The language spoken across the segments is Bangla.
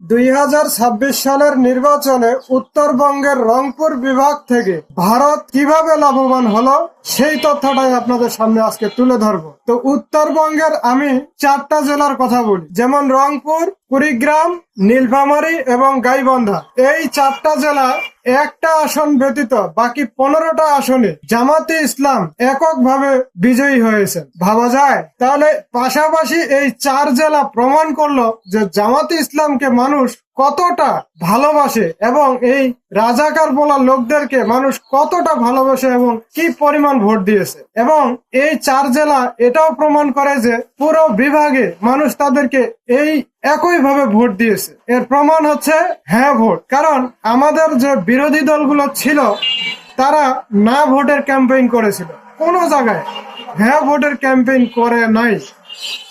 2026 সালের নির্বাচনে উত্তরবঙ্গের রংপুর বিভাগ থেকে ভারত কিভাবে লাভবান হলো সেই তথ্যটাই আপনাদের সামনে আজকে তুলে ধরবো। তো উত্তরবঙ্গের আমি 4টা জেলার কথা বলি, যেমন রংপুর, কুড়িগ্রাম, নীলফামারী এবং গাইবান্ধা। এই 4টা জেলা একটা আসন ব্যতীত বাকি 15টা আসনে জামাতে ইসলাম এককভাবে বিজয়ী হয়েছেন। ভাবা যায়? তাহলে পাশাপাশি এই 4 জেলা প্রমাণ করলো যে জামাতে ইসলামকে মানুষ কতটা ভালোবাসে এবং এই রাজাকার বলা লোকদেরকে মানুষ কতটা ভালোবাসে এবং কি পরিমাণ ভোট দিয়েছে। এবং এই 4 জেলা এটাও প্রমাণ করে যে পুরো বিভাগে মানুষ তাদেরকে এই একইভাবে ভোট দিয়েছে। এর প্রমাণ হচ্ছে হ্যাঁ ভোট। কারণ আমাদের যে বিরোধী দলগুলো ছিল তারা না ভোটের ক্যাম্পেইন করেছিল, কোনো জায়গায় হ্যাঁ ভোটের ক্যাম্পেইন করে নাই।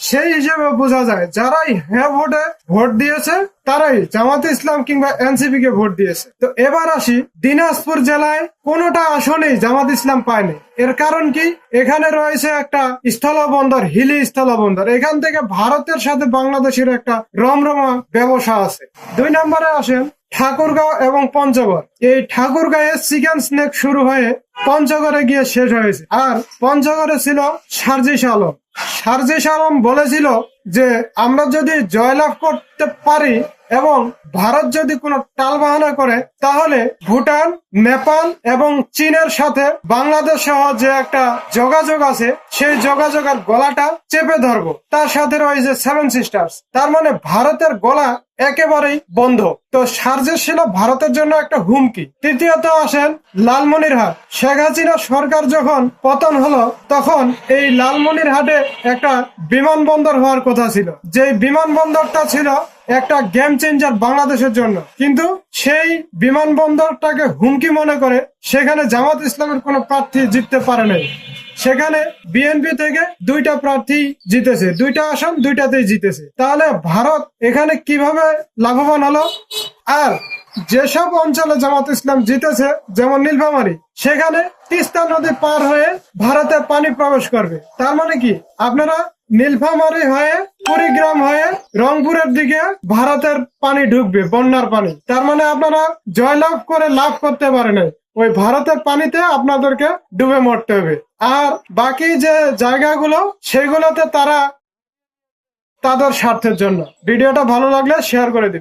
সেই হিসেবে বোঝা যায় যারাই হ্যাঁ ভোটে ভোট দিয়েছে তারাই জামাতে ইসলাম কিংবা এনসিপি কে ভোট দিয়েছে। তো এবার আসি, দিনাজপুর জেলায় কোনোটা আসনেই জামাত ইসলাম পায়নি। এর কারণ কি? এখানে রয়েছে একটা স্থলবন্দর, হিলি স্থলবন্দর। এখান থেকে ভারতের সাথে বাংলাদেশের একটা রমরমা ব্যবসা আছে। 2 নম্বরে আসেন ঠাকুরগাঁও এবং পঞ্চগড়। এই ঠাকুরগাঁয়ে চিকেন স্নেক শুরু হয়ে পঞ্চগড়ে গিয়ে শেষ হয়েছে। আর পঞ্চগড়ে ছিল সার্জিস আলম। সার্জিস আলম বলেছিল যে আমরা যদি জয়লাভ করতে পারি এবং ভারত যদি কোনো টালবাহানা করে তাহলে ভুটান, নেপাল এবং চীনের সাথে বাংলাদেশ সহ যে একটা যোগাযোগ আছে সেই যোগাযোগের গলাটা চেপে ধরবো। তার সাথে রয়েছে 7 সিস্টার্স। তার মানে ভারতের গলা একেবারেই বন্ধ। তো সার্জিস ছিল ভারতের জন্য একটা হুমকি। তৃতীয়ত আসেন লালমনিরহাট। শেখ হাসিনা সরকার যখন পতন হলো তখন এই লালমনিরহাটে একটা বিমানবন্দর হওয়ার কথা ছিল, যে বিমানবন্দরটা ছিল একটা গেম চেঞ্জার বাংলাদেশের জন্য। কিন্তু সেই বিমানবন্দরটাকে হুমকি মনে করে সেখানে জামাত ইসলামের কোনো প্রার্থী জিততে পারে নাই। সেখানে বিএনপি থেকে 2টা প্রার্থী জিতেছে, 2টা আসন 2টাতেই জিতেছে। তাহলে ভারত এখানে কিভাবে লাভবান হলো? আর যেসব অঞ্চলে জামাত ইসলাম জিতেছে, যেমন নীলফামারী, সেখানে তিস্তা নদী পার হয়ে ভারতে পানি প্রবেশ করবে। তার মানে কি, আপনারা নীলফামারী হয়ে কুড়িগ্রাম হয়ে রংপুরের দিকে ভারতের পানি ঢুকবে, বন্যার পানি। তার মানে আপনারা জয়লাভ করে লাভ করতে পারে নাই, ওই ভারতের পানিতে আপনাদেরকে ডুবে মরতে হবে। আর বাকি যে জায়গাগুলো সেগুলোতে তারা তাদের স্বার্থের জন্য। ভিডিওটা ভালো লাগলে শেয়ার করে দিবেন।